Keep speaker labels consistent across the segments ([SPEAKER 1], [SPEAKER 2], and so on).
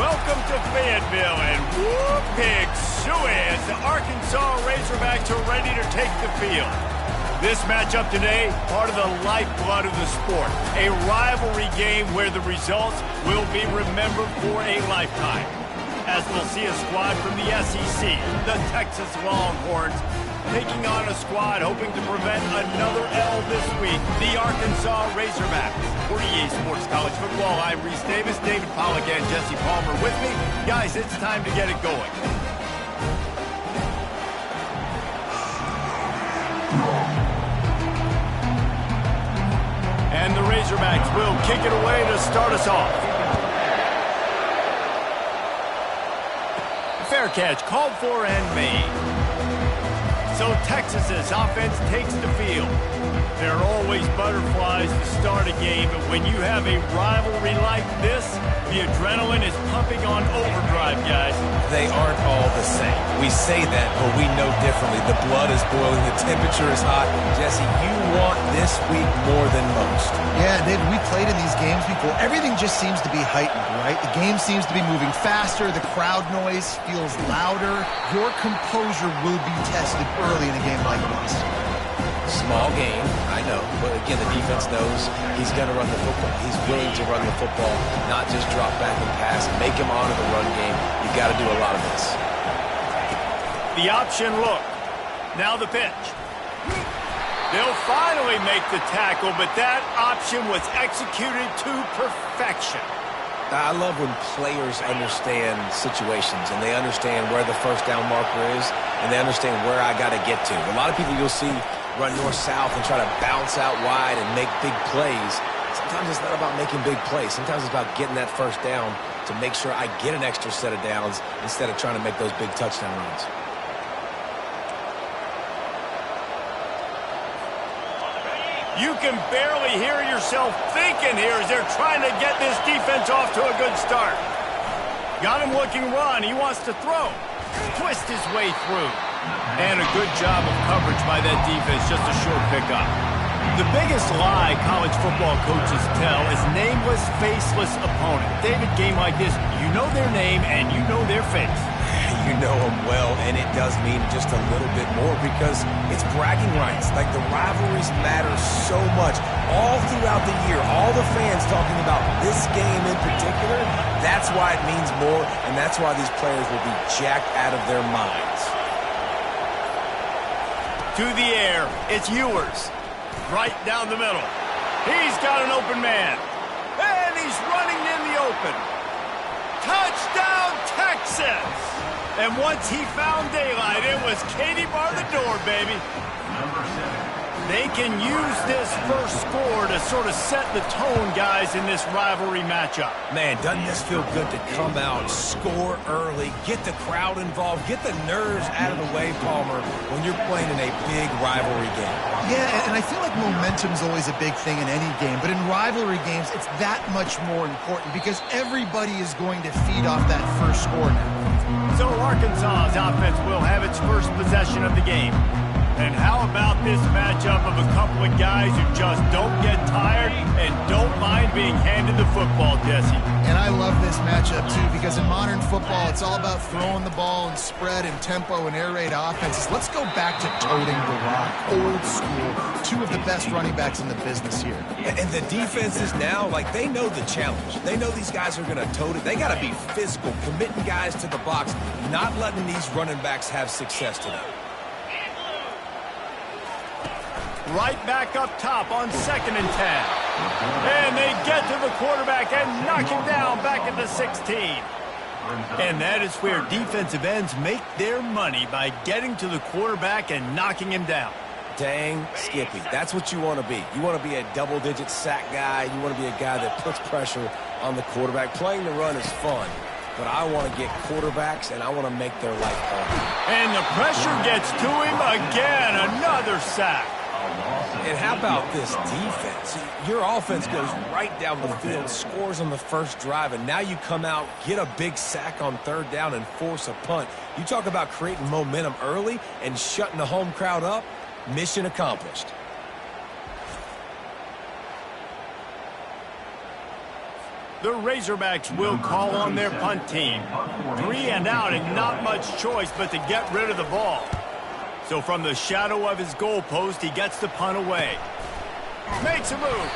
[SPEAKER 1] Welcome to Fayetteville, and whoop, pig suey as the Arkansas Razorbacks are ready to take the field. This matchup today, part of the lifeblood of the sport. A rivalry game where the results will be remembered for a lifetime. As we'll see a squad from the SEC, the Texas Longhorns, taking on a squad hoping to prevent another L this week, the Arkansas Razorbacks. For EA Sports College Football, I'm Reese Davis, David Pollack, and Jesse Palmer with me. Guys, it's time to get it going. And the Razorbacks will kick it away to start us off. Fair catch, called for and made. So Texas's offense takes the field. There are always butterflies to start a game, but when you have a rivalry like this, the adrenaline is pumping on overdrive, guys.
[SPEAKER 2] They aren't all the same. We say that, but we know differently. The blood is boiling, the temperature is hot. Jesse, you want this week more than most.
[SPEAKER 3] Yeah, David, we played in these games before. Everything just seems to be heightened, right? The game seems to be moving faster. The crowd noise feels louder. Your composure will be tested early in a game like this.
[SPEAKER 2] Small game, I know, but again, the defense knows he's going to run the football. He's willing to run the football, not just drop back and pass, make him honor the run game. You got to do a lot of this.
[SPEAKER 1] The option look. Now the pitch. They'll finally make the tackle, but that option was executed to perfection.
[SPEAKER 2] I love when players understand situations and they understand where the first down marker is and they understand where I got to get to. A lot of people you'll see run north-south and try to bounce out wide and make big plays. Sometimes it's not about making big plays. Sometimes it's about getting that first down to make sure I get an extra set of downs instead of trying to make those big touchdown runs.
[SPEAKER 1] You can barely hear yourself thinking here as they're trying to get this defense off to a good start. Got him looking run. He wants to throw. Twist his way through. And a good job of coverage by that defense, just a short pickup. The biggest lie college football coaches tell is nameless, faceless opponent. David, game like this, you know their name and you know their face.
[SPEAKER 2] You know them well, and it does mean just a little bit more because it's bragging rights. Like, the rivalries matter so much all throughout the year. All the fans talking about this game in particular, that's why it means more, and that's why these players will be jacked out of their minds.
[SPEAKER 1] To the air, it's Ewers. Right down the middle. He's got an open man. And he's running in the open. Touchdown, Texas! And once he found daylight, it was Katie bar the door, baby. They can use this first score to sort of set the tone, guys, in this rivalry matchup.
[SPEAKER 2] Man, doesn't this feel good to come out, score early, get the crowd involved, get the nerves out of the way, Palmer, when you're playing in a big rivalry game?
[SPEAKER 3] Yeah, and I feel like momentum's always a big thing in any game, but in rivalry games, it's that much more important because everybody is going to feed off that first score now.
[SPEAKER 1] So Arkansas's offense will have its first possession of the game. And how about this matchup of a couple of guys who just don't get tired and don't mind being handed the football, Jesse?
[SPEAKER 3] And I love this matchup, too, because in modern football, it's all about throwing the ball and spread and tempo and air raid offenses. Let's go back to toting the rock, old school. Two of the best running backs in the business here.
[SPEAKER 2] And the defenses now, like, they know the challenge. They know these guys are going to tote it. They got to be physical, committing guys to the box, not letting these running backs have success today.
[SPEAKER 1] Right back up top on 2nd and 10. And they get to the quarterback and knock him down back at the 16. And that is where defensive ends make their money, by getting to the quarterback and knocking him down.
[SPEAKER 2] Dang, Skippy, that's what you want to be. You want to be a double-digit sack guy. You want to be a guy that puts pressure on the quarterback. Playing the run is fun, but I want to get quarterbacks, and I want to make their life hard.
[SPEAKER 1] And the pressure gets to him again. Another sack.
[SPEAKER 2] And how about this defense? Your offense goes right down the field, scores on the first drive, and now you come out, get a big sack on 3rd down, and force a punt. You talk about creating momentum early and shutting the home crowd up. Mission accomplished.
[SPEAKER 1] The Razorbacks will call on their punt team. 3 and out and not much choice but to get rid of the ball. So from the shadow of his goalpost, he gets the punt away. Makes a move.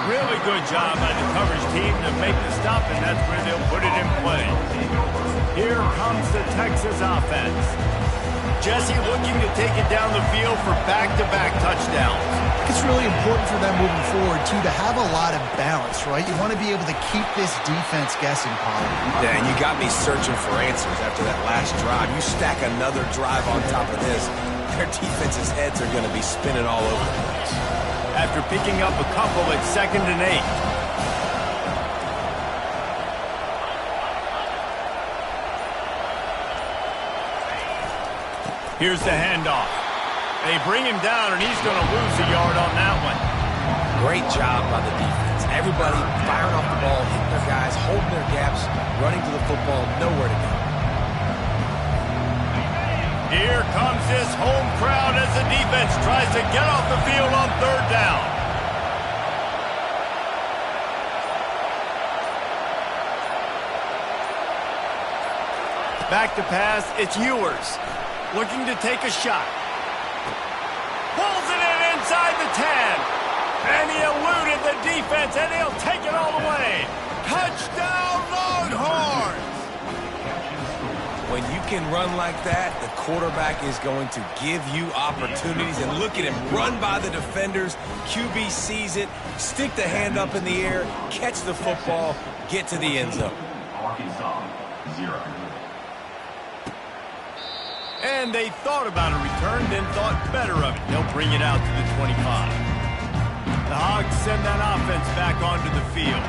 [SPEAKER 1] Really good job by the coverage team to make the stop, and that's where they'll put it in play. Here comes the Texas offense. Jesse looking to take it down the field for back-to-back touchdowns.
[SPEAKER 3] It's really important for them moving forward, too, to have a lot of balance, right? You want to be able to keep this defense guessing, Pollard.
[SPEAKER 2] Yeah, and you got me searching for answers after that last drive. You stack another drive on top of this, their defense's heads are going to be spinning all over the place.
[SPEAKER 1] After picking up a couple at 2nd and 8. Here's the handoff. They bring him down, and he's going to lose a yard on that one.
[SPEAKER 2] Great job by the defense. Everybody firing off the ball, hitting their guys, holding their gaps, running to the football, nowhere to go.
[SPEAKER 1] Here comes this home crowd as the defense tries to get off the field on 3rd down. Back to pass, it's Ewers. Looking to take a shot. Pulls it in inside the 10. And he eluded the defense, and he'll take it all the way. Touchdown, Longhorns!
[SPEAKER 2] When you can run like that, the quarterback is going to give you opportunities. And look at him run by the defenders. QB sees it, stick the hand up in the air, catch the football, get to the end zone.
[SPEAKER 4] Arkansas, 0.
[SPEAKER 1] And they thought about a return, then thought better of it. They'll bring it out to the 25. The Hogs send that offense back onto the field.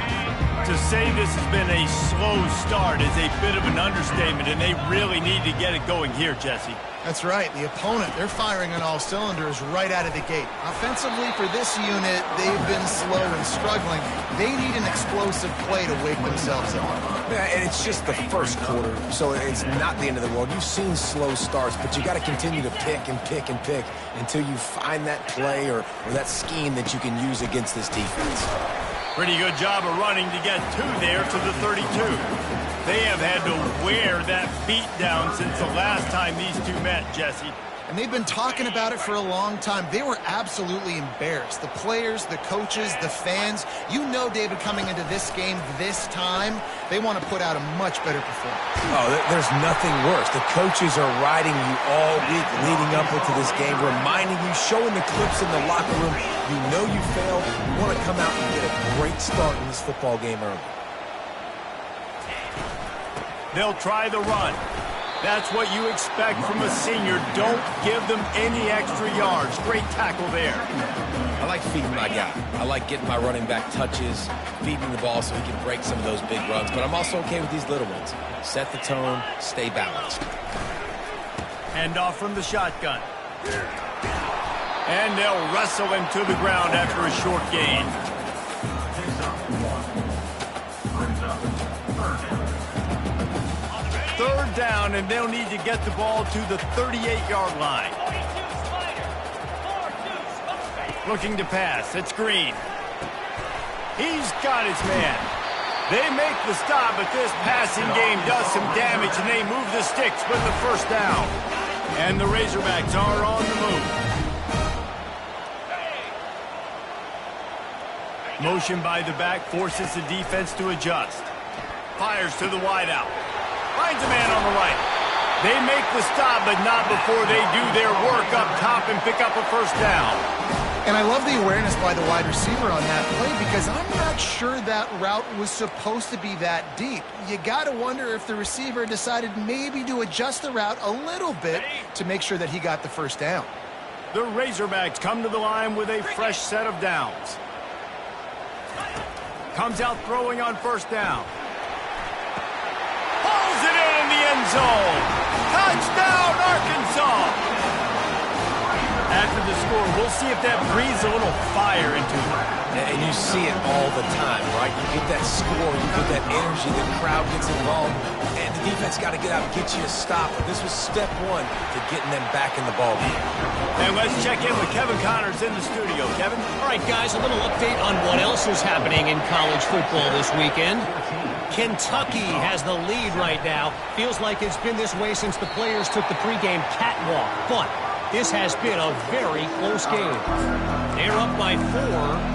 [SPEAKER 1] To say this has been a slow start is a bit of an understatement, and they really need to get it going here, Jesse.
[SPEAKER 3] That's right. The opponent, they're firing on all cylinders right out of the gate. Offensively, for this unit, they've been slow and struggling. They need an explosive play to wake themselves up.
[SPEAKER 2] Yeah, and it's just the first quarter, so it's not the end of the world. You've seen slow starts, but you got to continue to pick and pick and pick until you find that play or that scheme that you can use against this defense.
[SPEAKER 1] Pretty good job of running to get 2 there to the 32. They have had to wear that beat down since the last time these two met, Jesse.
[SPEAKER 3] And they've been talking about it for a long time. They were absolutely embarrassed. The players, the coaches, the fans. You know, David, coming into this game this time, they want to put out a much better performance.
[SPEAKER 2] Oh, there's nothing worse. The coaches are riding you all week leading up into this game, reminding you, showing the clips in the locker room. You know you failed. You want to come out and get a great start in this football game early.
[SPEAKER 1] They'll try the run. That's what you expect from a senior. Don't give them any extra yards. Great tackle there.
[SPEAKER 2] I like feeding my guy. I like getting my running back touches, feeding the ball so he can break some of those big runs. But I'm also okay with these little ones. Set the tone, stay balanced.
[SPEAKER 1] Hand off from the shotgun. And they'll wrestle him to the ground after a short gain. Third down, and they'll need to get the ball to the 38-yard line. Looking to pass. It's Green. He's got his man. They make the stop, but this passing game does some damage, and they move the sticks with the first down. And the Razorbacks are on the move. Motion by the back forces the defense to adjust. Fires to the wideout. Finds a man on the right. They make the stop, but not before they do their work up top and pick up a first down.
[SPEAKER 3] And I love the awareness by the wide receiver on that play because I'm not sure that route was supposed to be that deep. You got to wonder if the receiver decided maybe to adjust the route a little bit to make sure that he got the first down.
[SPEAKER 1] The Razorbacks come to the line with a fresh set of downs. Comes out throwing on first down. Pulls it in the end zone. Touchdown, Arkansas. after the score. We'll see if that breathes a little fire into them.
[SPEAKER 2] And you see it all the time, right? You get that score, you get that energy, the crowd gets involved, and the defense got to get out and get you a stop. But this was step one to getting them back in the ball game.
[SPEAKER 1] And let's check in with Kevin Connors in the studio. Kevin?
[SPEAKER 5] All right, guys, a little update on what else is happening in college football this weekend. Kentucky has the lead right now. Feels like it's been this way since the players took the pregame catwalk. But this has been a very close game. They're up by 4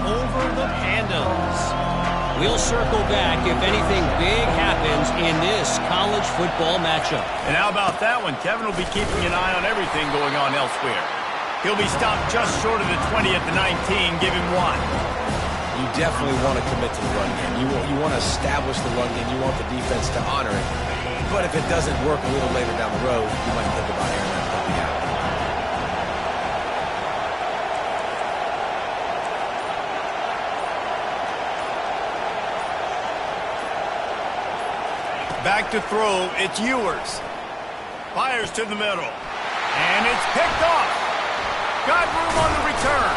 [SPEAKER 5] over the Pandas. We'll circle back if anything big happens in this college football matchup.
[SPEAKER 1] And how about that one? Kevin will be keeping an eye on everything going on elsewhere. He'll be stopped just short of the 20 at the 19. Give him 1.
[SPEAKER 2] You definitely want to commit to the run game. You want to establish the run game. You want the defense to honor it. But if it doesn't work a little later down the road, you might think about airing that puppy out.
[SPEAKER 1] Back to throw, it's Ewers. Fires to the middle. And it's picked off. Got room on the return.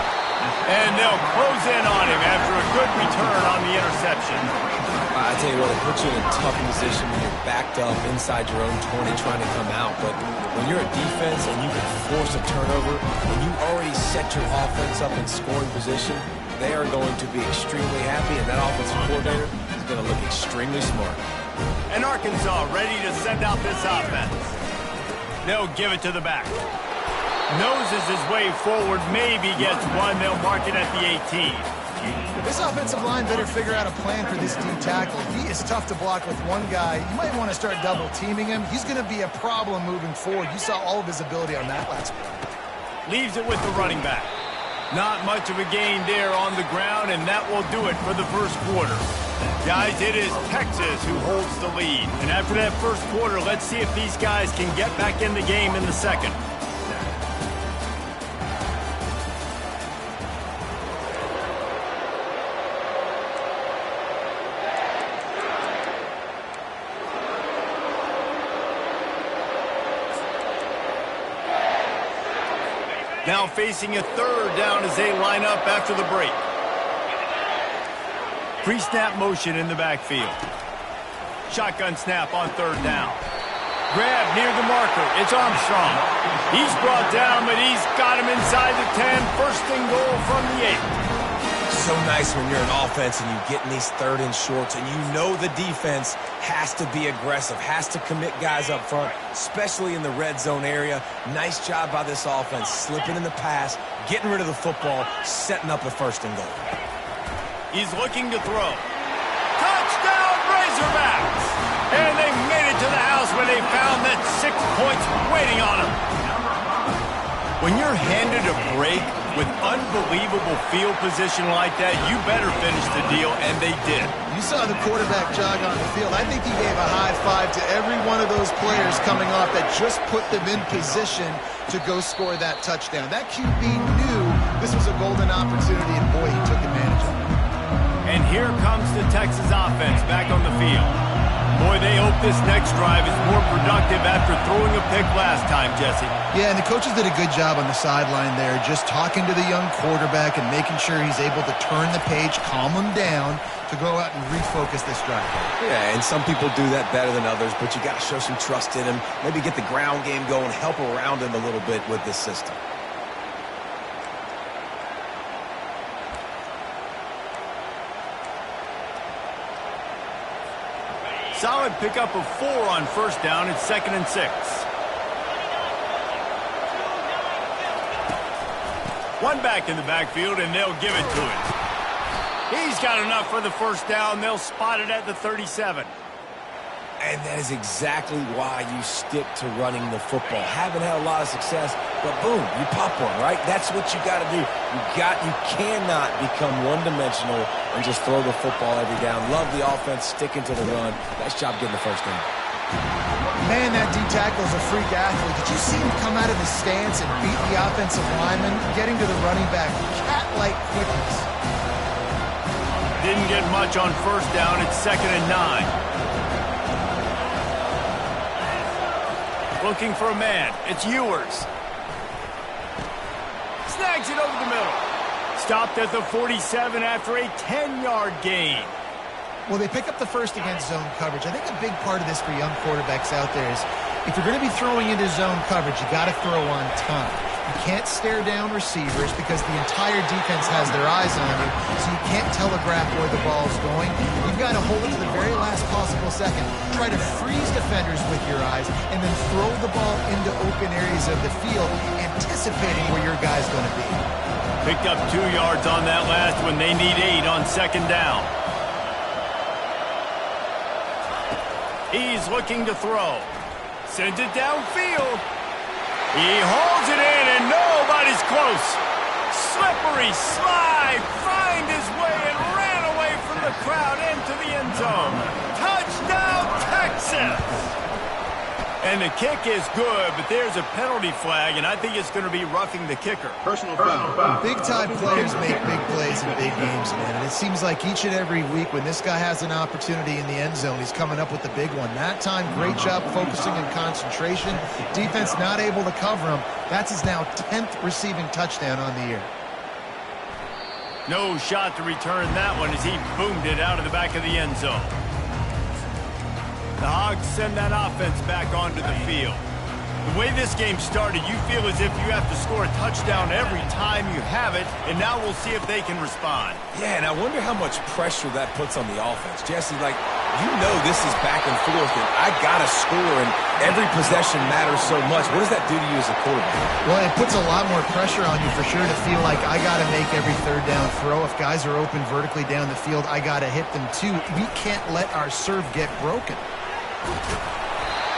[SPEAKER 1] And they'll close in on him after a good return on the interception.
[SPEAKER 2] I tell you what, it puts you in a tough position when you're backed up inside your own 20 trying to come out. But when you're a defense and you can force a turnover, when you already set your offense up in scoring position, they are going to be extremely happy, and that offensive coordinator is going to look extremely smart.
[SPEAKER 1] And Arkansas ready to send out this offense. They'll give it to the back. Noses his way forward, maybe gets 1. They'll mark it at the 18.
[SPEAKER 3] This offensive line better figure out a plan for this D tackle. He is tough to block with one guy. You might want to start double teaming him. He's going to be a problem moving forward. You saw all of his ability on that last play.
[SPEAKER 1] Leaves it with the running back. Not much of a gain there on the ground, and that will do it for the first quarter. Guys, it is Texas who holds the lead. And after that first quarter, let's see if these guys can get back in the game in the second. Now facing a third down as they line up after the break. Pre-snap motion in the backfield. Shotgun snap on third down. Grab near the marker. It's Armstrong. He's brought down, but he's got him inside the 10. First and goal from the 8.
[SPEAKER 2] So nice when you're an offense and you get in these third and shorts and you know the defense has to be aggressive, has to commit guys up front, especially in the red zone area. Nice job by this offense, slipping in the pass, getting rid of the football, setting up a first and goal.
[SPEAKER 1] He's looking to throw. Touchdown, Razorbacks! And they made it to the house when they found that 6 points waiting on them. When you're handed a break with unbelievable field position like that, you better finish the deal, and they did.
[SPEAKER 3] You saw the quarterback jog on the field. I think he gave a high five to every one of those players coming off that just put them in position to go score that touchdown. That QB knew this was a golden opportunity, and boy, he took advantage of it.
[SPEAKER 1] And here comes the Texas offense back on the field. Boy, they hope this next drive is more productive after throwing a pick last time, Jesse.
[SPEAKER 3] Yeah, and the coaches did a good job on the sideline there, just talking to the young quarterback and making sure he's able to turn the page, calm him down, to go out and refocus this drive.
[SPEAKER 2] Yeah, and some people do that better than others, but you got to show some trust in him, maybe get the ground game going, help around him a little bit with this system.
[SPEAKER 1] Solid pickup of 4 on first down. It's 2nd and 6. One back in the backfield, and they'll give it to him. He's got enough for the first down. They'll spot it at the 37.
[SPEAKER 2] And that is exactly why you stick to running the football. Haven't had a lot of success, but boom, you pop one, right? That's what you got to do. You cannot become one-dimensional and just throw the football every down. Love the offense, sticking to the run. Nice job getting the first down.
[SPEAKER 3] Man, that D tackle is a freak athlete. Did you see him come out of his stance and beat the offensive lineman, getting to the running back? Cat-like quickness.
[SPEAKER 1] Didn't get much on first down. It's 2nd and 9. Looking for a man. It's Ewers. Snags it over the middle. Stopped at the 47 after a 10-yard gain.
[SPEAKER 3] Well, they pick up the first against zone coverage. I think a big part of this for young quarterbacks out there is if you're going to be throwing into zone coverage, you got to throw on time. You can't stare down receivers because the entire defense has their eyes on you, so you can't telegraph where the ball's going. You've got to hold it to the very last possible second. Try to freeze defenders with your eyes, and then throw the ball into open areas of the field, anticipating where your guy's going to be.
[SPEAKER 1] Picked up 2 yards on that last one. They need 8 on second down. He's looking to throw. Sends it downfield. He hauls it in, and nobody's close. Slippery slide, find his way, and ran away from the crowd into the end zone. Touchdown, Texas! And the kick is good, but there's a penalty flag, and I think it's going to be roughing the kicker.
[SPEAKER 4] Personal foul.
[SPEAKER 3] Big-time players make big plays in big games, man. And it seems like each and every week when this guy has an opportunity in the end zone, he's coming up with the big one. That time, great job focusing and concentration. Defense not able to cover him. That's his now 10th receiving touchdown on the year.
[SPEAKER 1] No shot to return that one as he boomed it out of the back of the end zone. The Hogs send that offense back onto the field. The way this game started, you feel as if you have to score a touchdown every time you have it, and now we'll see if they can respond.
[SPEAKER 2] Yeah, and I wonder how much pressure that puts on the offense. Jesse, like, you know this is back and forth, and I got to score, and every possession matters so much. What does that do to you as a quarterback?
[SPEAKER 3] Well, it puts a lot more pressure on you for sure to feel like I got to make every third down throw. If guys are open vertically down the field, I got to hit them too. We can't let our serve get broken.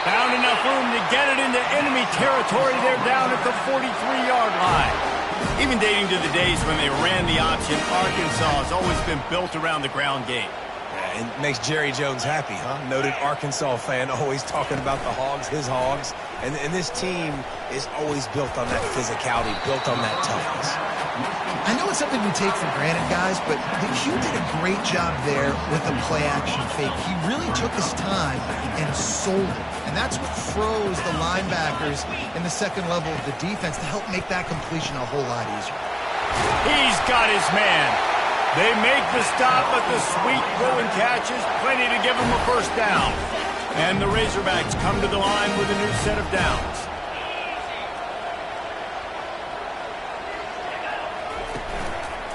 [SPEAKER 1] Found enough room to get it into enemy territory. They're down at the 43-yard line. Even dating to the days when they ran the option, Arkansas has always been built around the ground game.
[SPEAKER 2] Yeah, it makes Jerry Jones happy, huh? Noted Arkansas fan, always talking about the Hogs, his Hogs. And this team is always built on that physicality, built on that toughness.
[SPEAKER 3] I know it's something we take for granted, guys, but Hugh did a great job there with the play-action fake. He really took his time and sold it. And that's what froze the linebackers in the second level of the defense to help make that completion a whole lot easier.
[SPEAKER 1] He's got his man. They make the stop, but the sweet throw and catch is plenty to give him a first down. And the Razorbacks come to the line with a new set of downs.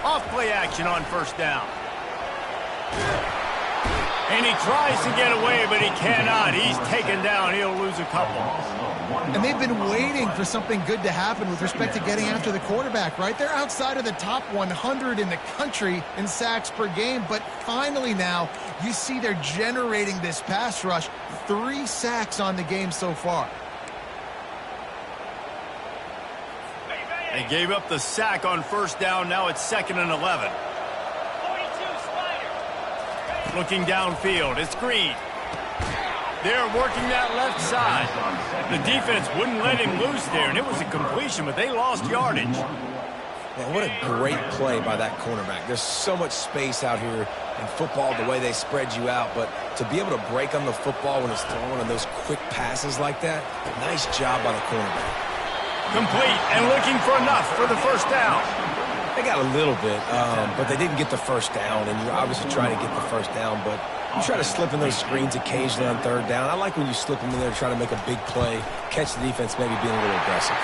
[SPEAKER 1] Off play action on first down. And he tries to get away, but he cannot. He's taken down. He'll lose a couple.
[SPEAKER 3] And they've been waiting for something good to happen with respect to getting after the quarterback, right? They're outside of the top 100 in the country in sacks per game, but finally now you see they're generating this pass rush. 3 sacks on the game so far.
[SPEAKER 1] They gave up the sack on first down. Now it's 2nd and 11. Looking downfield. It's Green. They're working that left side. The defense wouldn't let him loose there, and it was a completion, but they lost yardage.
[SPEAKER 2] Man, what a great play by that cornerback. There's so much space out here in football, the way they spread you out, but to be able to break on the football when it's thrown on those quick passes like that, nice job by the cornerback.
[SPEAKER 1] Complete and looking for enough for the first down.
[SPEAKER 2] They got a little bit, but they didn't get the first down, and you're obviously trying to get the first down, but you try to slip in those screens occasionally on third down. I like when you slip them in there to try to make a big play, catch the defense maybe being a little aggressive.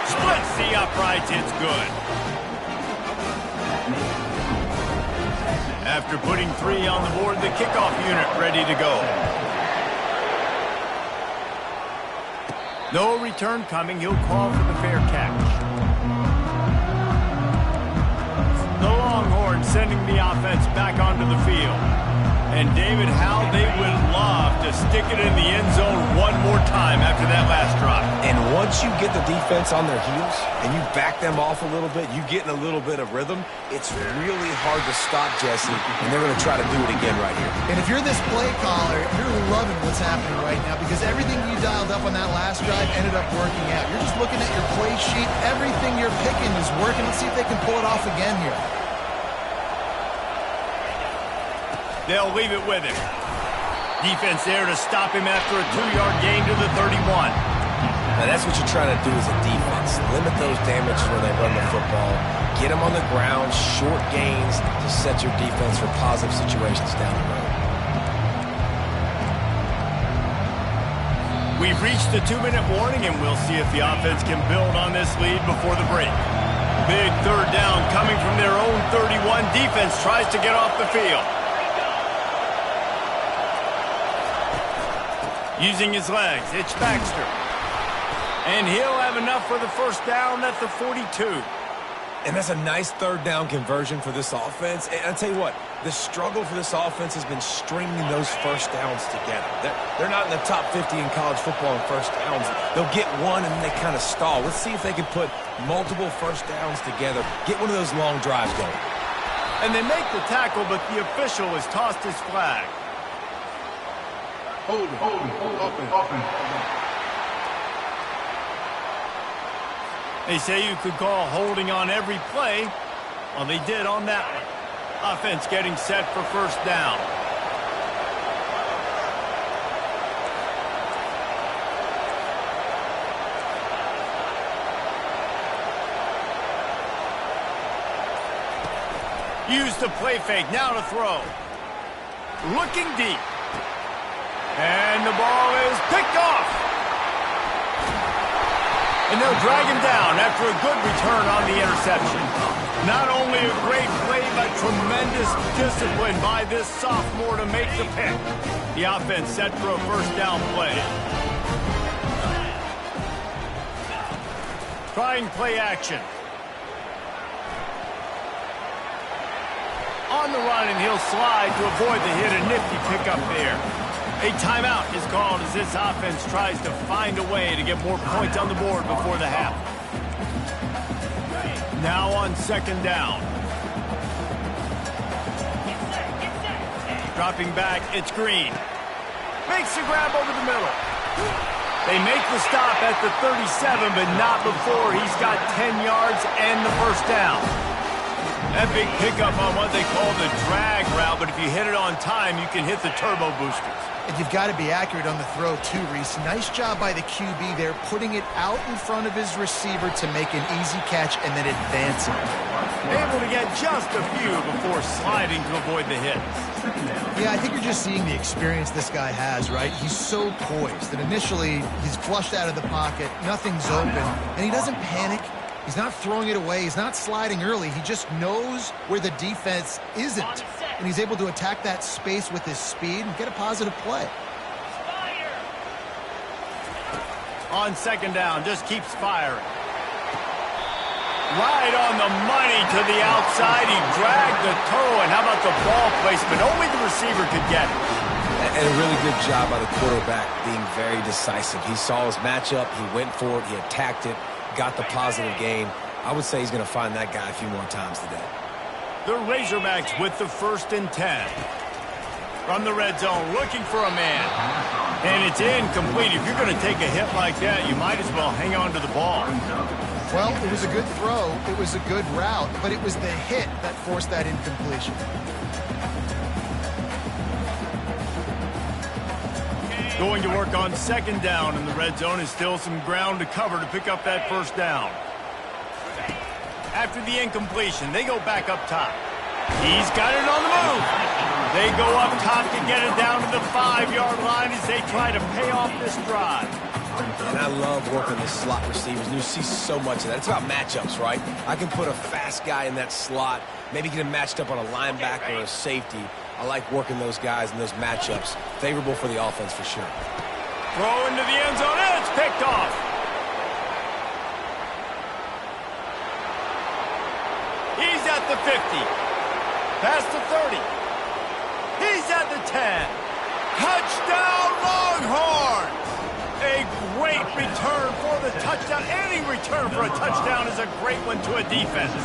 [SPEAKER 1] Splits the uprights, it's good. After putting 3 on the board, the kickoff unit ready to go. No return coming. He'll call for the fair catch. The Longhorns sending the offense back onto the field. And David, how they would love to stick it in the end zone one more time after that last drop.
[SPEAKER 2] And once you get the defense on their heels and you back them off a little bit, you get in a little bit of rhythm, it's really hard to stop, Jesse, and they're going to try to do it again right here.
[SPEAKER 3] And if you're this play caller, you're loving what's happening right now because everything you dialed up on that last drive ended up working out. You're just looking at your play sheet. Everything you're picking is working. Let's see if they can pull it off again here.
[SPEAKER 1] They'll leave it with him. Defense there to stop him after a 2-yard gain to the 31.
[SPEAKER 2] Now, that's what you're trying to do as a defense. Limit those damages when they run the football. Get them on the ground, short gains to set your defense for positive situations down the road.
[SPEAKER 1] We've reached the 2-minute warning, and we'll see if the offense can build on this lead before the break. Big third down coming from their own 31. Defense tries to get off the field. Using his legs, it's Baxter. And he'll have enough for the first down at the 42.
[SPEAKER 2] And that's a nice third down conversion for this offense. And I'll tell you what, the struggle for this offense has been stringing those first downs together. They're not in the top 50 in college football in first downs. They'll get one and then they kind of stall. Let's see if they can put multiple first downs together, get one of those long drives going.
[SPEAKER 1] And they make the tackle, but the official has tossed his flag.
[SPEAKER 6] Hold it.
[SPEAKER 1] They say you could call holding on every play. Well, they did on that one. Offense getting set for first down. Use the play fake, now to throw. Looking deep. And the ball is picked off. And they'll drag him down after a good return on the interception. Not only a great play, but tremendous discipline by this sophomore to make the pick. The offense set for a first down play. Trying play action. On the run, and he'll slide to avoid the hit. A nifty pickup there. A timeout is called as this offense tries to find a way to get more points on the board before the half. Now on second down. Dropping back, it's Green. Makes the grab over the middle. They make the stop at the 37, but not before he's got 10 yards and the first down. That big pickup on what they call the drag route, but if you hit it on time, you can hit the turbo boosters.
[SPEAKER 3] And you've got to be accurate on the throw, too, Reese. Nice job by the QB there, putting it out in front of his receiver to make an easy catch and then advancing.
[SPEAKER 1] Able to get just a few before sliding to avoid the hit.
[SPEAKER 3] Yeah, I think you're just seeing the experience this guy has, right? He's so poised that initially he's flushed out of the pocket, nothing's open, and he doesn't panic. He's not throwing it away. He's not sliding early. He just knows where the defense isn't. And he's able to attack that space with his speed and get a positive play.
[SPEAKER 1] On second down, just keeps firing. Right on the money to the outside. He dragged the toe, and how about the ball placement? Only the receiver could get it.
[SPEAKER 2] And a really good job by the quarterback being very decisive. He saw his matchup. He went for it. He attacked it. Got the positive gain. I would say he's going to find that guy a few more times today.
[SPEAKER 1] The Razorbacks with the 1st and 10. From the red zone, looking for a man. And it's incomplete. If you're going to take a hit like that, you might as well hang on to the ball.
[SPEAKER 3] Well, it was a good throw. It was a good route, but it was the hit that forced that incompletion.
[SPEAKER 1] Going to work on second down in the red zone is still some ground to cover to pick up that first down. After the incompletion, they go back up top. He's got it on the move. They go up top to get it down to the 5-yard line as they try to pay off this drive.
[SPEAKER 2] And I love working the slot receivers. You see so much of that. It's about matchups, right? I can put a fast guy in that slot, maybe get him matched up on a linebacker or a safety. I like working those guys in those matchups. Favorable for the offense for sure.
[SPEAKER 1] Throw into the end zone, and it's picked off. He's at the 50. Past the 30. He's at the 10. Touchdown, Longhorns! A great return for the touchdown. Any return for a touchdown is a great one to a defense.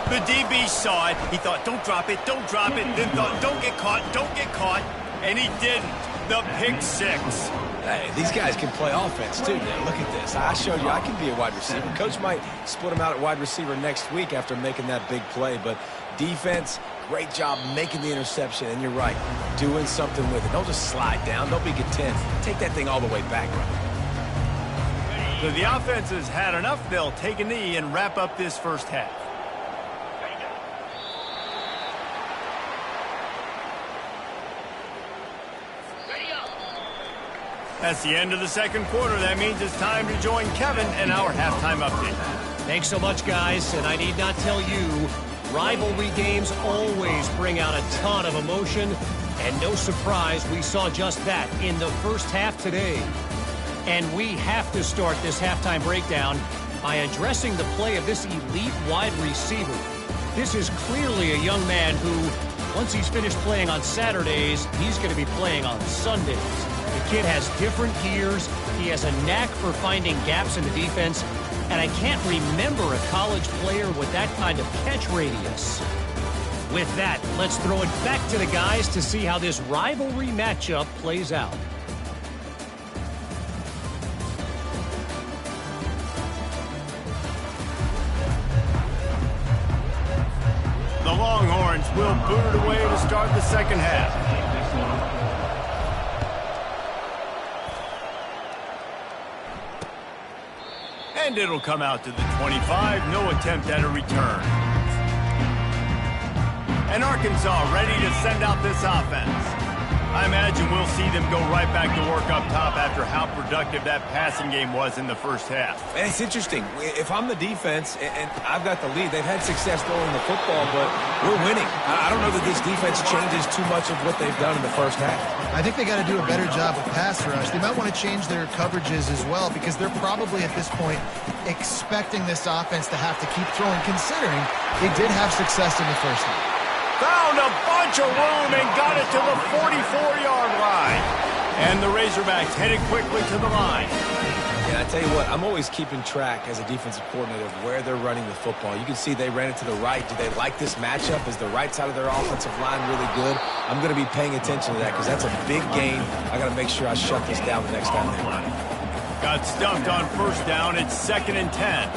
[SPEAKER 1] The DB saw it. He thought, don't drop it, don't drop it. Then thought, don't get caught, don't get caught. And he didn't. The pick six.
[SPEAKER 2] Hey, these guys can play offense, too, man. Look at this. I showed you I can be a wide receiver. Coach might split him out at wide receiver next week after making that big play. But defense, great job making the interception. And you're right, doing something with it. Don't just slide down. Don't be content. Take that thing all the way back, brother.
[SPEAKER 1] So the offense has had enough. They'll take a knee and wrap up this first half. That's the end of the second quarter. That means it's time to join Kevin in our halftime update.
[SPEAKER 5] Thanks so much, guys. And I need not tell you, rivalry games always bring out a ton of emotion. And no surprise, we saw just that in the first half today. And we have to start this halftime breakdown by addressing the play of this elite wide receiver. This is clearly a young man who, once he's finished playing on Saturdays, he's going to be playing on Sundays. The kid has different gears. He has a knack for finding gaps in the defense. And I can't remember a college player with that kind of catch radius. With that, let's throw it back to the guys to see how this rivalry matchup plays out.
[SPEAKER 1] The Longhorns will boot it away to start the second half. And it'll come out to the 25. No attempt at a return. And Arkansas ready to send out this offense. I imagine we'll see them go right back to work up top after how productive that passing game was in the first half.
[SPEAKER 2] And it's interesting. If I'm the defense and I've got the lead, they've had success throwing the football, but we're winning. I don't know that this defense changes too much of what they've done in the first half.
[SPEAKER 3] I think they got to do a better job with pass rush. They might want to change their coverages as well because they're probably at this point expecting this offense to have to keep throwing, considering they did have success in the first half.
[SPEAKER 1] Found a bunch of room and got it to the 44-yard line. And the Razorbacks headed quickly to the line.
[SPEAKER 2] And I tell you what, I'm always keeping track as a defensive coordinator of where they're running the football. You can see they ran it to the right. Do they like this matchup? Is the right side of their offensive line really good? I'm going to be paying attention to that because that's a big game. I got to make sure I shut this down the next time they run it.
[SPEAKER 1] Got stumped on first down. It's 2nd and 10.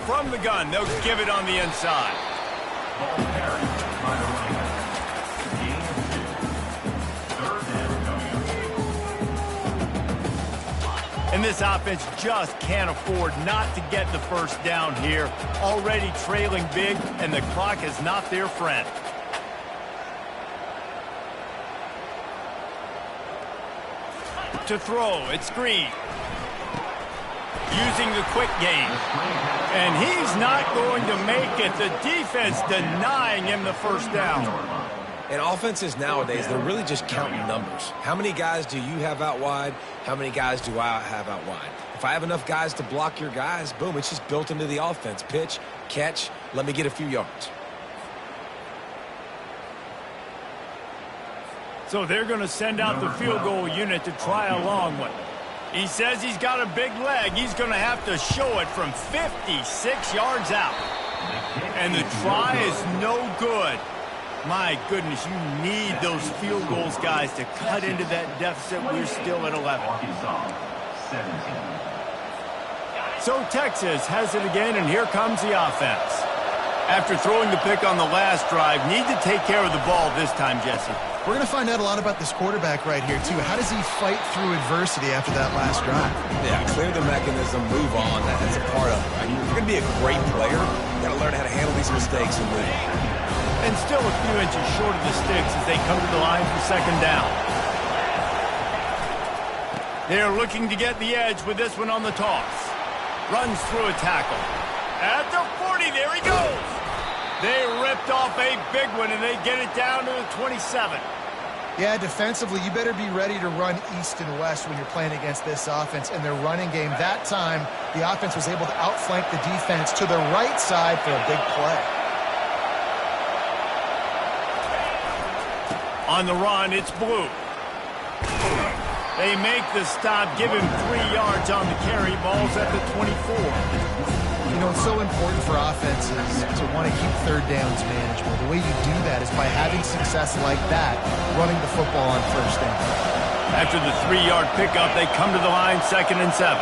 [SPEAKER 1] From the gun, they'll give it on the inside. And this offense just can't afford not to get the first down here. Already trailing big, and the clock is not their friend. To throw, it's Green. Using the quick game. And he's not going to make it. The defense denying him the first down.
[SPEAKER 2] And offenses nowadays, they're really just counting numbers. How many guys do you have out wide? How many guys do I have out wide? If I have enough guys to block your guys, boom, it's just built into the offense. Pitch, catch, let me get a few yards.
[SPEAKER 1] So they're going to send out the field goal unit to try a long one. He says he's got a big leg. He's going to have to show it from 56 yards out. And the try is no good. My goodness, you need those field goals, guys, to cut into that deficit. We're still at 11. So Texas has it again, and here comes the offense. After throwing the pick on the last drive, need to take care of the ball this time, Jesse.
[SPEAKER 3] We're going to find out a lot about this quarterback right here, too. How does he fight through adversity after that last drive?
[SPEAKER 2] Yeah, clear the mechanism, move on. That's a part of it, right? If you're going to be a great player, you got to learn how to handle these mistakes and move on.
[SPEAKER 1] And still a few inches short of the sticks as they come to the line for second down. They're looking to get the edge with this one on the toss. Runs through a tackle. At the 40, there he goes. They ripped off a big one, and they get it down to the 27.
[SPEAKER 3] Yeah, defensively, you better be ready to run east and west when you're playing against this offense and their running game. That time, the offense was able to outflank the defense to the right side for a big play.
[SPEAKER 1] On the run, it's Blue. They make the stop, give him 3 yards on the carry. Ball's at the 24.
[SPEAKER 3] You know, it's so important for offenses to want to keep third downs manageable. The way you do that is by having success like that, running the football on first down.
[SPEAKER 1] After the 3-yard pickup, they come to the line, 2nd and 7.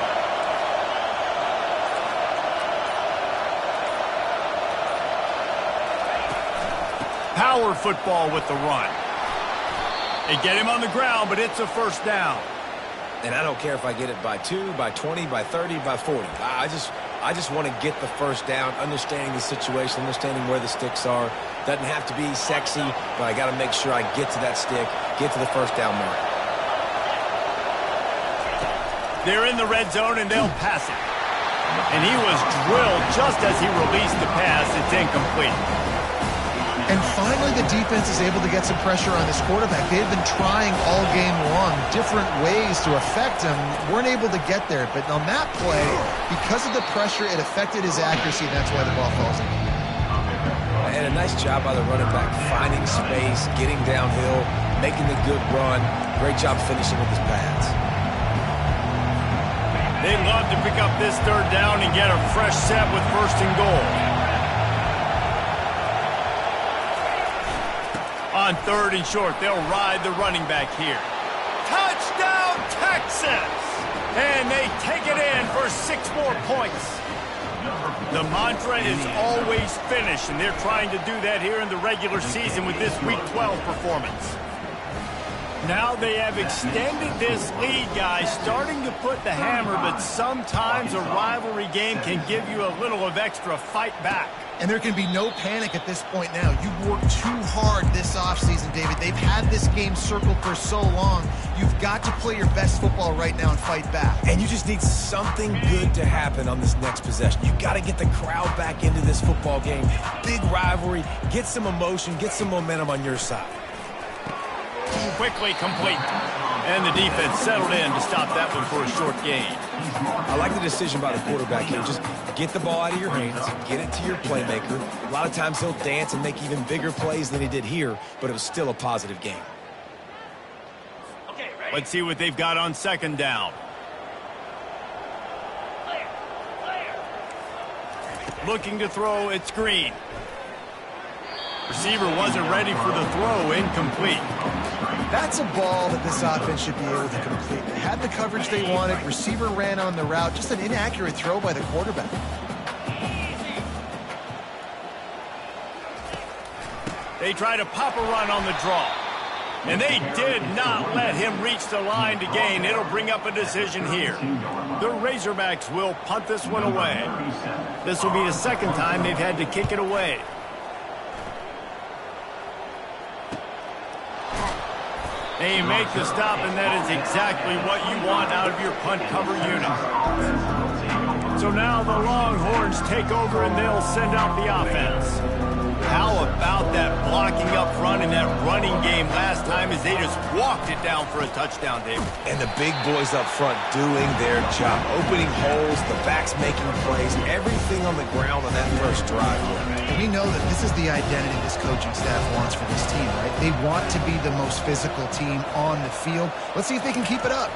[SPEAKER 1] Power football with the run. They get him on the ground, but it's a first down.
[SPEAKER 2] And I don't care if I get it by 2, by 20, by 30, by 40. I just want to get the first down, understanding the situation, understanding where the sticks are. Doesn't have to be sexy, but I got to make sure I get to that stick, get to the first down mark.
[SPEAKER 1] They're in the red zone, and they'll pass it. And he was drilled just as he released the pass. It's incomplete.
[SPEAKER 3] And finally, the defense is able to get some pressure on this quarterback. They've been trying all game long different ways to affect him. Weren't able to get there. But on that play, because of the pressure, it affected his accuracy, and that's why the ball falls in.
[SPEAKER 2] And a nice job by the running back, finding space, getting downhill, making the good run. Great job finishing with his pads.
[SPEAKER 1] They'd love to pick up this third down and get a fresh set with 1st and goal. On 3rd and short, they'll ride the running back here. Touchdown, Texas! And they take it in for 6 more points. The mantra is always finish, and they're trying to do that here in the regular season with this Week 12 performance. Now they have extended this lead, guys, starting to put the hammer, but sometimes a rivalry game can give you a little of extra fight back.
[SPEAKER 3] And there can be no panic at this point now. You've worked too hard this offseason, David. They've had this game circled for so long. You've got to play your best football right now and fight back.
[SPEAKER 2] And you just need something good to happen on this next possession. You've got to get the crowd back into this football game. Big rivalry. Get some emotion. Get some momentum on your side.
[SPEAKER 1] Quickly complete. And the defense settled in to stop that one for a short gain.
[SPEAKER 2] I like the decision by the quarterback here. Just get the ball out of your hands, get it to your playmaker. A lot of times he'll dance and make even bigger plays than he did here, but it was still a positive game.
[SPEAKER 1] Let's see what they've got on 2nd down. Looking to throw, it's Green. Receiver wasn't ready for the throw, incomplete.
[SPEAKER 3] That's a ball that this offense should be able to complete. They had the coverage they wanted. Receiver ran on the route. Just an inaccurate throw by the quarterback.
[SPEAKER 1] They try to pop a run on the draw. And they did not let him reach the line to gain. It'll bring up a decision here. The Razorbacks will punt this one away. This will be the 2nd time they've had to kick it away. They make the stop, and that is exactly what you want out of your punt cover unit. So now the Longhorns take over, and they'll send out the offense. How about that blocking up front and that running game last time as they just walked it down for a touchdown, David?
[SPEAKER 2] And the big boys up front doing their job. Opening holes, the backs making plays, everything on the ground on that first drive.
[SPEAKER 3] And we know that this is the identity this coaching staff wants for this team, right? They want to be the most physical team on the field. Let's see if they can keep it up.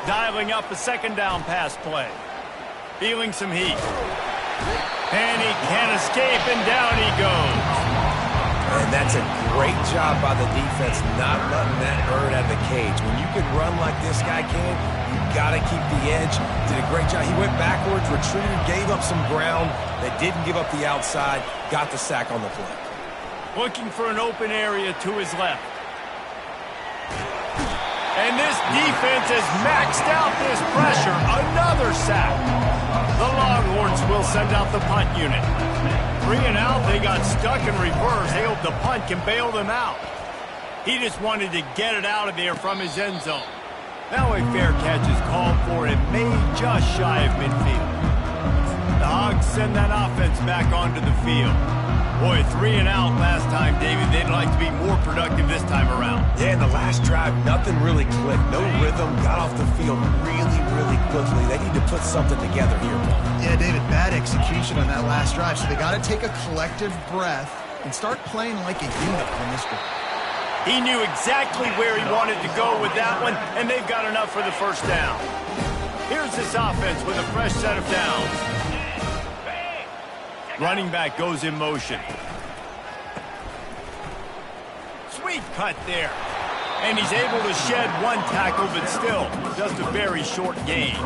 [SPEAKER 1] Dialing up a 2nd down pass play. Feeling some heat. And he can't escape, and down he goes.
[SPEAKER 2] And that's a great job by the defense, not letting that bird out of the cage. When you can run like this guy can, you got to keep the edge. Did a great job. He went backwards, retreated, gave up some ground. They didn't give up the outside, got the sack on the play.
[SPEAKER 1] Looking for an open area to his left. And this defense has maxed out this pressure. Another sack. The Longhorns will send out the punt unit. 3 and out, they got stuck in reverse. They hope the punt can bail them out. He just wanted to get it out of there from his end zone. Now a fair catch is called for. It may just shy of midfield. The Hogs send that offense back onto the field. Boy, 3 and out last time, David. They'd like to be more productive this time around.
[SPEAKER 2] Yeah, in the last drive, nothing really clicked. No rhythm, got off the field really, really quickly. They need to put something together here.
[SPEAKER 3] Yeah, David, bad execution on that last drive. So they got to take a collective breath and start playing like a unit on this one.
[SPEAKER 1] He knew exactly where he wanted to go with that one, and they've got enough for the first down. Here's this offense with a fresh set of downs. Running back goes in motion. Sweet cut there. And he's able to shed one tackle, but still just a very short gain.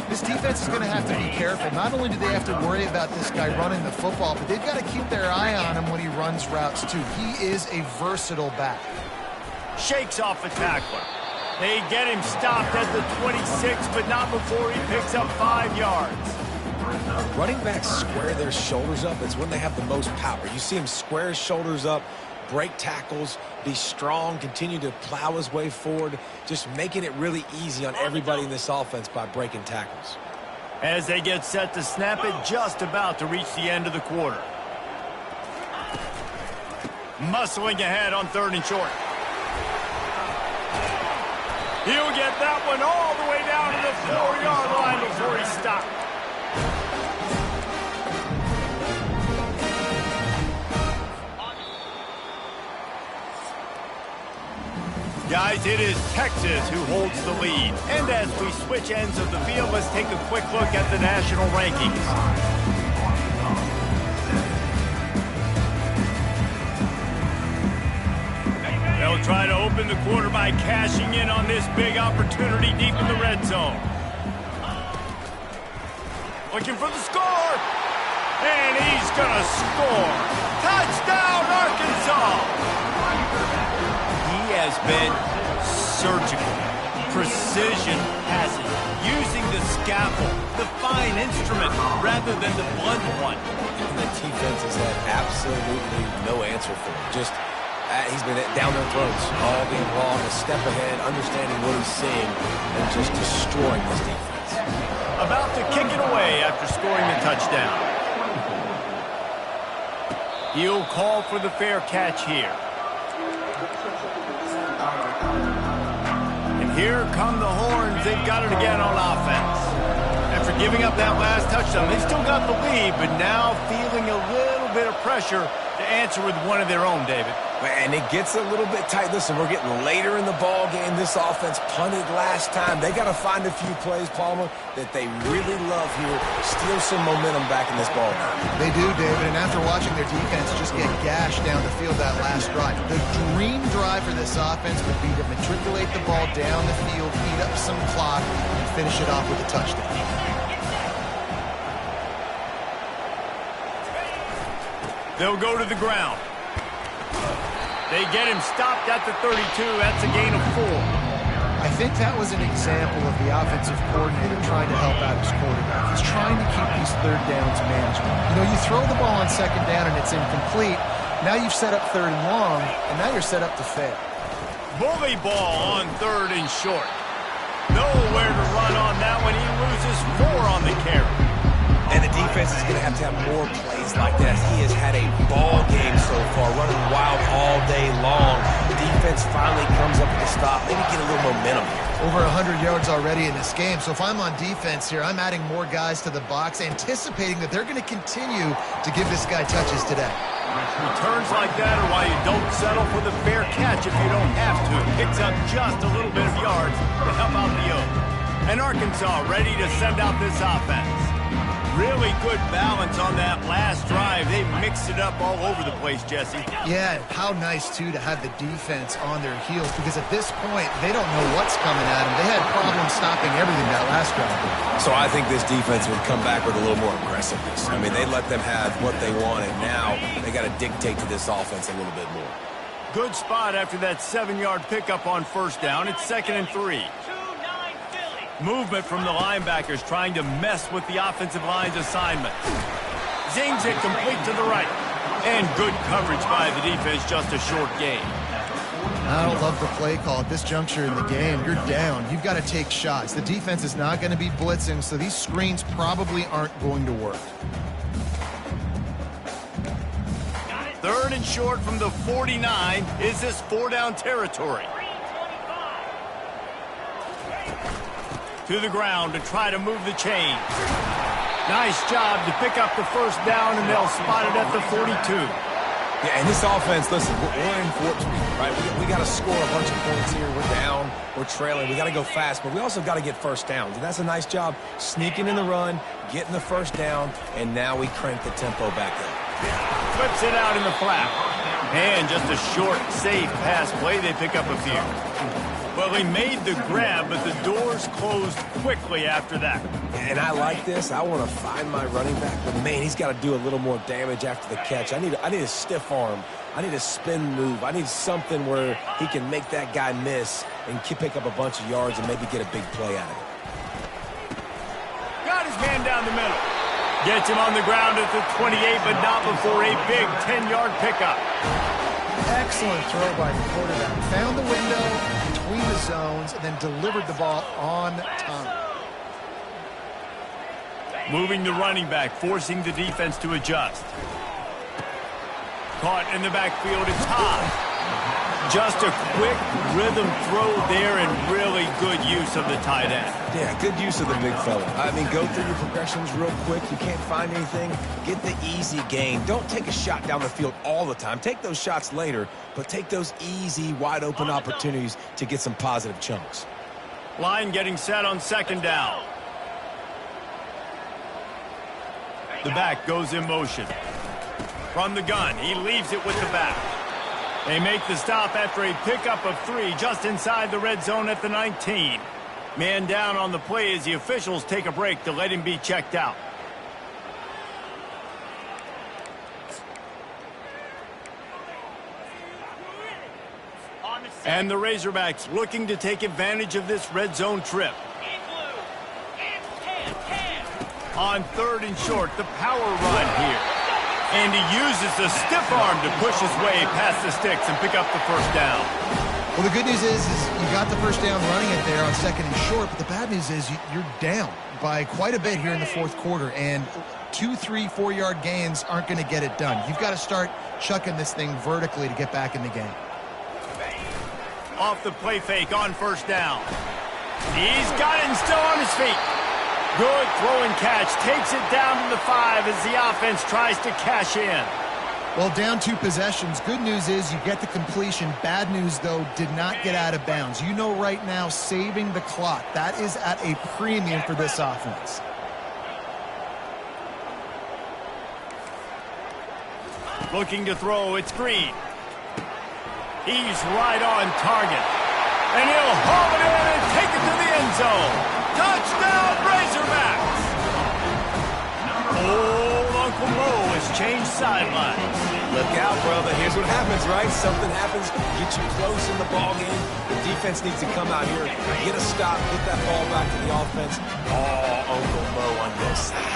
[SPEAKER 3] This defense is going to have to be careful. Not only do they have to worry about this guy running the football, but they've got to keep their eye on him when he runs routes too. He is a versatile back.
[SPEAKER 1] Shakes off a tackler. They get him stopped at the 26, but not before he picks up 5 yards.
[SPEAKER 2] Running backs square their shoulders up. It's when they have the most power. You see him square his shoulders up, break tackles, be strong, continue to plow his way forward, just making it really easy on everybody in this offense by breaking tackles.
[SPEAKER 1] As they get set to snap it, just about to reach the end of the quarter. Muscling ahead on 3rd and short. He'll get that one all the way down to the 4-yard line before he stopped. Guys, it is Texas who holds the lead. And as we switch ends of the field, let's take a quick look at the national rankings. They'll try to open the quarter by cashing in on this big opportunity deep in the red zone. Looking for the score. And he's going to score. Touchdown, Arkansas! He has been surgical, precision passing, using the scalpel, the fine instrument, rather than the blunt one.
[SPEAKER 2] And the defense has had absolutely no answer for him. Just, he's been down their throats all game long, a step ahead, understanding what he's seeing, and just destroying this defense.
[SPEAKER 1] About to kick it away after scoring the touchdown. He'll call for the fair catch here. And here come the horns. They've got it again on offense. After giving up that last touchdown, they've still got the lead, but now feeling a little bit of pressure to answer with one of their own, David.
[SPEAKER 2] And it gets a little bit tight. Listen, we're getting later in the ball game. This offense punted last time. They got to find a few plays, Palmer, that they really love here. Steal some momentum back in this ball game.
[SPEAKER 3] They do, David, and after watching their defense just get gashed down the field that last drive, the dream drive for this offense would be to matriculate the ball down the field, eat up some clock, and finish it off with a touchdown.
[SPEAKER 1] They'll go to the ground. They get him stopped at the 32. That's a gain of 4.
[SPEAKER 3] I think that was an example of the offensive coordinator trying to help out his quarterback. He's trying to keep these 3rd downs manageable. You know, you throw the ball on 2nd down and it's incomplete. Now you've set up 3rd and long, and now you're set up to fail.
[SPEAKER 1] Bully ball on 3rd and short. Nowhere to run on that one. He loses 4 on the carry.
[SPEAKER 2] And the defense is going to have more plays like that. He has had a ball game so far, running wild all day long. The defense finally comes up with a stop, maybe get a little momentum here.
[SPEAKER 3] Over 100 yards already in this game. So if I'm on defense here, I'm adding more guys to the box, anticipating that they're going to continue to give this guy touches today.
[SPEAKER 1] Returns like that are why you don't settle for the fair catch if you don't have to. Picks up just a little bit of yards to help out the Oak. And Arkansas ready to send out this offense. Really good balance on that last drive. They mixed it up all over the place, Jesse.
[SPEAKER 3] Yeah, how nice, too, to have the defense on their heels, because at this point, they don't know what's coming at them. They had problems stopping everything that last drive.
[SPEAKER 2] So I think this defense would come back with a little more aggressiveness. I mean, they let them have what they wanted. Now they got to dictate to this offense a little bit more.
[SPEAKER 1] Good spot after that 7-yard pickup on 1st down. It's 2nd and 3. Movement from the linebackers trying to mess with the offensive line's assignment. Zings it complete to the right. And good coverage by the defense, just a short gain.
[SPEAKER 3] I don't love the play call at this juncture in the game. You're down. You've got to take shots. The defense is not going to be blitzing, so these screens probably aren't going to work.
[SPEAKER 1] 3rd and short from the 49. Is this 4-down territory? To the ground to try to move the chains. Nice job to pick up the 1st down, and they'll spot it at the 42.
[SPEAKER 2] Yeah, and this offense, listen, we're in Fort Street, right? We got to score a bunch of points here. We're down, we're trailing. We got to go fast, but we also got to get 1st downs. And that's a nice job sneaking in the run, getting the 1st down, and now we crank the tempo back up.
[SPEAKER 1] Flips it out in the flat. And just a short, safe pass play. They pick up a few. Well, he made the grab, but the doors closed quickly after that.
[SPEAKER 2] And I like this. I want to find my running back, but man, he's got to do a little more damage after the catch. I need a stiff arm I need a spin move. I need something where he can make that guy miss and pick up a bunch of yards and maybe get a big play out of it.
[SPEAKER 1] Got his man down the middle. Gets him on the ground at the 28, but not before a big 10-yard pickup.
[SPEAKER 3] Excellent throw by the quarterback. Found the window between the zones and then delivered the ball on time.
[SPEAKER 1] Moving the running back, forcing the defense to adjust. Caught in the backfield, it's high. Just a quick rhythm throw there and really good use of the tight end.
[SPEAKER 2] Yeah, good use of the big fella. I mean, go through your progressions real quick. You can't find anything, get the easy gain. Don't take a shot down the field all the time. Take those shots later, but take those easy, wide-open opportunities to get some positive chunks.
[SPEAKER 1] Line getting set on second down. The back goes in motion. From the gun, he leaves it with the back. They make the stop after a pickup of 3 just inside the red zone at the 19. Man down on the play as the officials take a break to let him be checked out. And the Razorbacks looking to take advantage of this red zone trip. On 3rd and short, the power run here. And he uses the stiff arm to push his way past the sticks and pick up the first down.
[SPEAKER 3] Well, the good news is you got the first down running it there on 2nd and short, but the bad news is you're down by quite a bit here in the 4th quarter, and 2, 3, 4-yard gains aren't going to get it done. You've got to start chucking this thing vertically to get back in the game.
[SPEAKER 1] Off the play fake on first down. He's got it and still on his feet. Good throw and catch. Takes it down to the 5 as the offense tries to cash in.
[SPEAKER 3] Well, down 2 possessions. Good news is you get the completion. Bad news, though, did not get out of bounds. You know right now, saving the clock. That is at a premium for this offense.
[SPEAKER 1] Looking to throw. It's Green. He's right on target. And he'll haul it in and take it to the end zone. Touchdown, Razorbacks! Old Uncle Mo has changed sidelines.
[SPEAKER 2] Look out, brother. Here's what happens, right? Something happens, get you close in the ball game. The defense needs to come out here, get a stop, get that ball back to the offense. Oh, Uncle Mo on this side.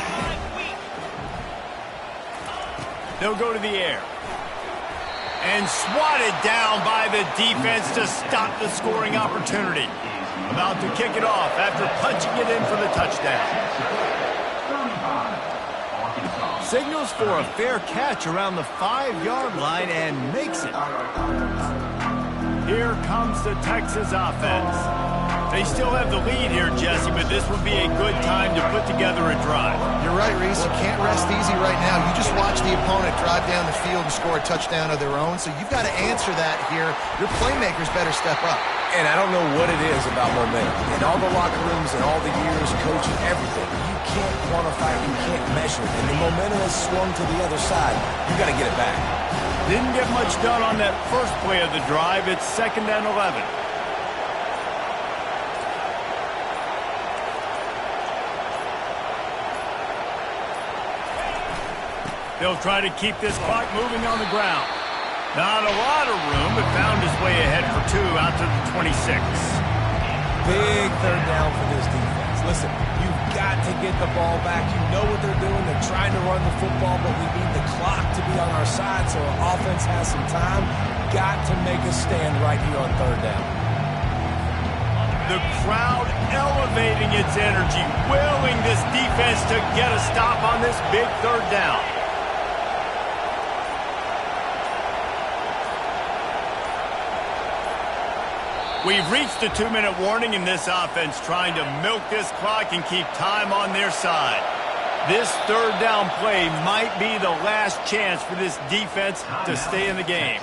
[SPEAKER 1] They'll go to the air. And swatted down by the defense to stop the scoring opportunity. About to kick it off after punching it in for the touchdown. Signals for a fair catch around the 5-yard line and makes it. Here comes the Texas offense. They still have the lead here, Jesse, but this would be a good time to put together a drive.
[SPEAKER 3] You're right, Reese. You can't rest easy right now. You just watch the opponent drive down the field and score a touchdown of their own, so you've got to answer that here. Your playmakers better step up.
[SPEAKER 2] And I don't know what it is about momentum. In all the locker rooms and all the years coaching, everything, you can't quantify it, you can't measure it. And the momentum has swung to the other side. You got to get it back.
[SPEAKER 1] Didn't get much done on that first play of the drive. It's 2nd and 11. They'll try to keep this clock moving on the ground. Not a lot of room, but found his way ahead for 2 out to the 26.
[SPEAKER 2] Big 3rd down for this defense. Listen, you've got to get the ball back. You know what they're doing. They're trying to run the football, but we need the clock to be on our side so our offense has some time. Got to make a stand right here on 3rd down.
[SPEAKER 1] The crowd elevating its energy, willing this defense to get a stop on this big 3rd down. We've reached the 2-minute warning in this offense, trying to milk this clock and keep time on their side. This 3rd down play might be the last chance for this defense to stay in the game.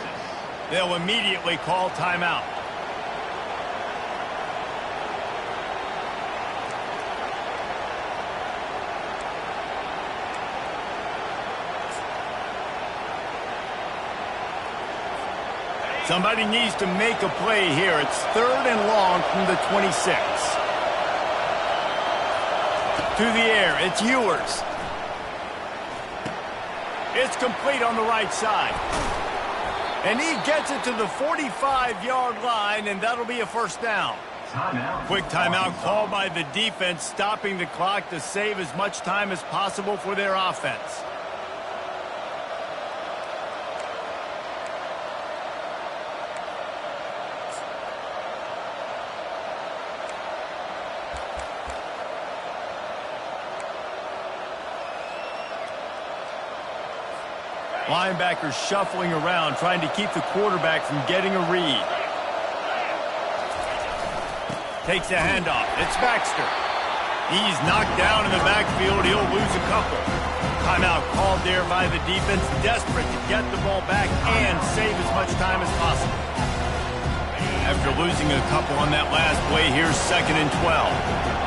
[SPEAKER 1] They'll immediately call timeout. Somebody needs to make a play here. It's 3rd and long from the 26. To the air, it's Ewers. It's complete on the right side. And he gets it to the 45-yard line, and that'll be a first down. Quick timeout called by the defense, stopping the clock to save as much time as possible for their offense. Linebackers shuffling around, trying to keep the quarterback from getting a read. Takes a handoff. It's Baxter. He's knocked down in the backfield. He'll lose a couple. Timeout called there by the defense, desperate to get the ball back and save as much time as possible. After losing a couple on that last play, here's 2nd and 12.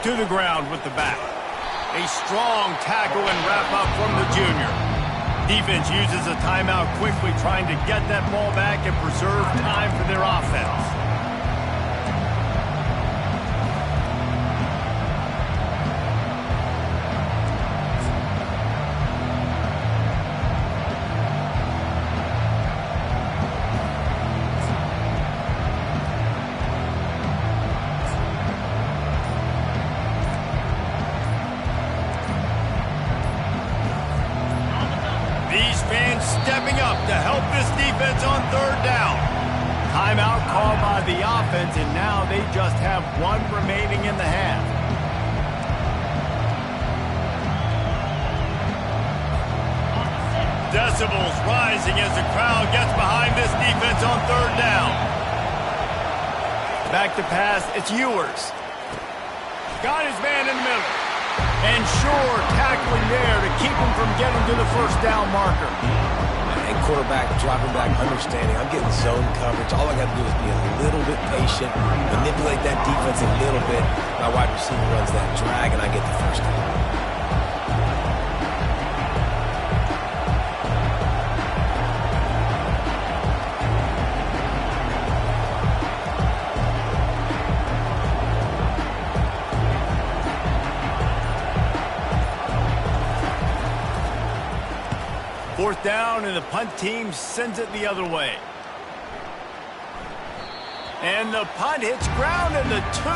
[SPEAKER 1] To the ground with the back. A strong tackle and wrap-up from the junior. Defense uses a timeout quickly, trying to get that ball back and preserve time for their offense. Stepping up to help this defense on 3rd down. Timeout called by the offense, and now they just have one remaining in the half. Decibels rising as the crowd gets behind this defense on 3rd down. Back to pass, it's Ewers. Got his man in the middle. And sure, tackling there to keep him from getting to the 1st down marker.
[SPEAKER 2] And quarterback dropping back, understanding I'm getting zone coverage. All I got to do is be a little bit patient, manipulate that defense a little bit. My wide receiver runs that drag, and I get the 1st down.
[SPEAKER 1] Fourth down, and the punt team sends it the other way. And the punt hits ground in the 2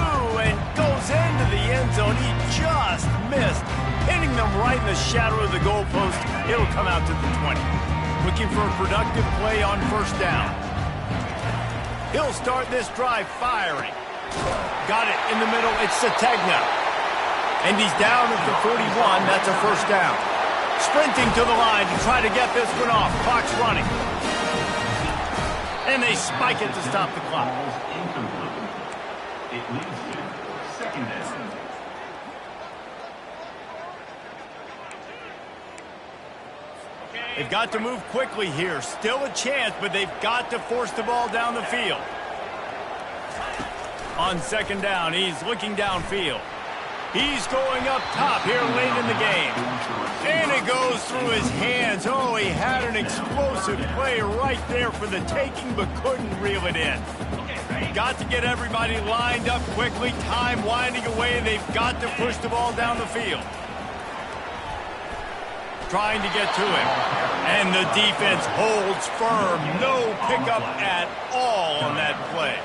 [SPEAKER 1] and goes into the end zone. He just missed, hitting them right in the shadow of the goalpost. It'll come out to the 20. Looking for a productive play on 1st down. He'll start this drive firing. Got it in the middle. It's Sategna. And he's down at the 41. That's a 1st down. Sprinting to the line to try to get this one off. Clock's running. And they spike it to stop the clock.
[SPEAKER 4] It leads to 2nd down.
[SPEAKER 1] They've got to move quickly here. Still a chance, but they've got to force the ball down the field. On 2nd down, he's looking downfield. He's going up top here late in the game. And it goes through his hands. Oh, he had an explosive play right there for the taking, but couldn't reel it in. Got to get everybody lined up quickly. Time winding away. They've got to push the ball down the field. Trying to get to him. And the defense holds firm. No pickup at all on that play.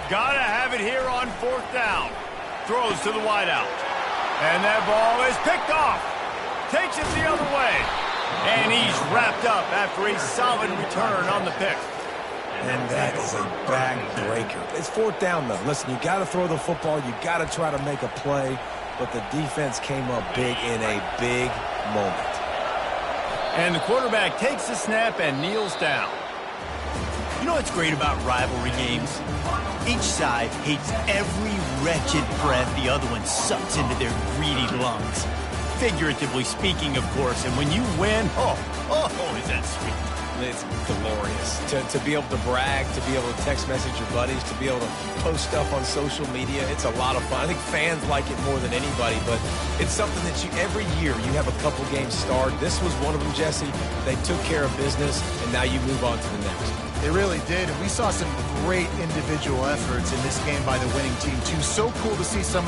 [SPEAKER 1] Gotta have it here on 4th down. Throws to the wideout. And that ball is picked off. Takes it the other way. And he's wrapped up after a solid return on the pick.
[SPEAKER 2] And that is a backbreaker. It's 4th down, though. Listen, you got to throw the football. You got to try to make a play. But the defense came up big in a big moment.
[SPEAKER 1] And the quarterback takes the snap and kneels down.
[SPEAKER 7] You know what's great about rivalry games? Each side hates every wretched breath the other one sucks into their greedy lungs. Figuratively speaking, of course. And when you win, is that sweet.
[SPEAKER 2] It's glorious. To be able to brag, to be able to text message your buddies, to be able to post stuff on social media, it's a lot of fun. I think fans like it more than anybody, but it's something that every year you have a couple games starred. This was one of them, Jesse. They took care of business, and now you move on to the next.
[SPEAKER 3] They really did, and we saw some great individual efforts in this game by the winning team, too. So cool to see some